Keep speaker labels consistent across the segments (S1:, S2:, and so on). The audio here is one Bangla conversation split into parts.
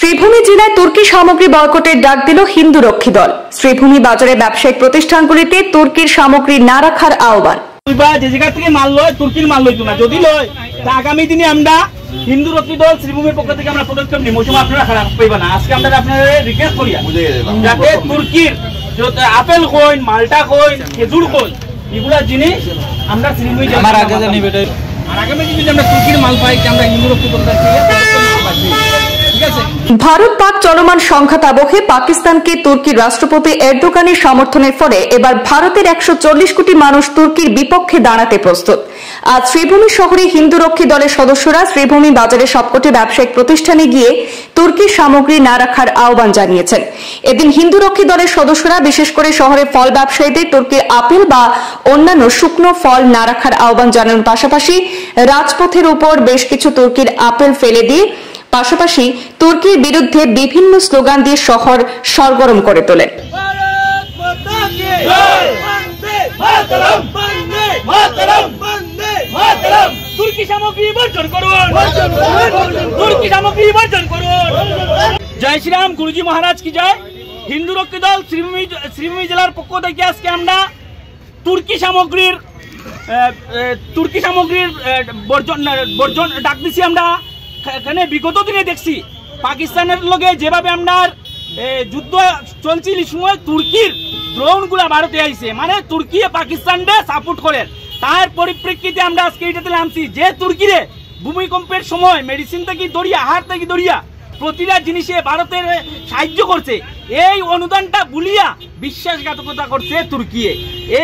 S1: শ্রীভূমি জেলায় তুর্কি সামগ্রী বয়কটের ডাক দিল হিন্দু রক্ষী দল। শ্রীভূমি বাজারে ব্যবসায়িক প্রতিষ্ঠানগুলিতে তুর্কির সামগ্রী না রাখার আহ্বান।
S2: যে জায়গা থেকে মাল লয় তুর্কির মাল লইতো না, যদি লয় তা আগামী দিনে আমরা হিন্দু রক্ষী দল শ্রীভূমির পক্ষ থেকে আমরা পদক্ষেপ নিই। মৌসুম আপনারা খারাপ পাইবা না। আজকে আমরা আপনাদের রিকোয়েস্ট করি যাতে তুর্কির আপেল কইন, মালটা কইন, খেজুর কইন, এগুলা জিনিস আমরা শ্রীভূমি আর আগামী দিনে আমরা তুর্কির মাল পাই, আমরা হিন্দু রক্ষী দল
S1: ভারত পাক চলমান সংঘাত আবহে পাকিস্তানকে তুর্কির রাষ্ট্রপতি এরদোগানের সমর্থনের ফলে এবার ভারতের 140 কোটি মানুষ তুর্কির বিপক্ষে দাঁড়াতে প্রস্তুত। আজ শ্রীভূমি শহরে হিন্দু রক্ষী দলের সদস্যরা শ্রীভূমি বাজারে সবকটি ব্যবসায়িক প্রতিষ্ঠানে গিয়ে তুর্কির সামগ্রী না রাখার আহ্বান জানিয়েছেন। এদিন হিন্দু রক্ষী দলের সদস্যরা বিশেষ করে শহরের ফল ব্যবসায়ীদের তুর্কির আপেল বা অন্যান্য শুকনো ফল না রাখার আহ্বান জানানোর পাশাপাশি রাজপথের উপর বেশ কিছু তুর্কির আপেল ফেলে দিয়ে পাশাপাশি তুর্কির বিরুদ্ধে বিভিন্ন স্লোগান দিয়ে শহর সরগরম করে তোলেন।
S2: জয় শ্রীরাম, গুরুজি মহারাজ কি জয়। হিন্দু রক্ষী দল শ্রীভূমি জেলার পক্ষ থেকে আজকে আমরা তুর্কি সামগ্রীর বর্জন ডাক দিচ্ছি। আমরা এখানে বিগত দিনে দেখছি পাকিস্তানের লগে যেভাবে আমরা যুদ্ধ চলছিল সময় তুর্কির ড্রোন গুলা ভারতে আইছে, মানে তুর্কি পাকিস্তানকে সাপোর্ট করে। তার পরিপ্রেক্ষিতে আমরা আজকে এটাতে নামছি যে তুর্কিরে ভূমিকম্পের সময় মেডিসিন থেকে দরিয়া, আহার থেকে দরিয়া প্রতিটা জিনিসে ভারতের সাহায্য করছে। এই অনুদানটা ভুলিয়া বিশ্বাসঘাতকতা করছে তুর্কি।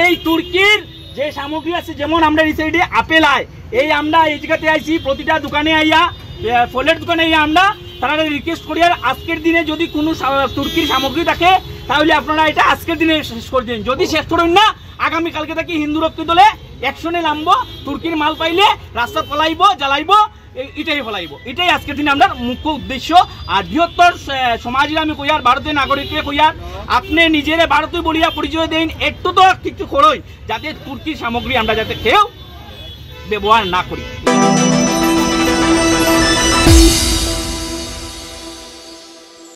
S2: এই তুর্কির যে সামগ্রী আছে, যেমন আমরা এই সাইডে আপেল আয়, এই আমরা এই জায়গাতে আইছি প্রতিটা দোকানে আইয়া, ফলের দোকানে আইয়া আমরা তারা রিকোয়েস্ট করি আর আজকের দিনে যদি কোনো তুর্কির সামগ্রী থাকে তাহলে আপনারা এটা আজকের দিনে শেষ করে দিন। যদি শেষ করেন না, আগামীকালকে থেকে হিন্দু রক্ষী দলে অ্যাকশনে নামবো। তুর্কির মাল পাইলে রাস্তা ফলাইবো, জ্বালাইবো, এটাই ফলাইবো। এটাই আজকের দিনে আমরা মুখ্য উদ্দেশ্য। আর বৃহত্তর সমাজের আমি কইয়ার, ভারতের নাগরিককে কইয়ার, আপনি নিজের ভারতীয় বলিয়া পরিচয় দেন, একটু তো কিছু করই যাতে তুর্কির সামগ্রী আমরা যাতে কেউ ব্যবহার না করি।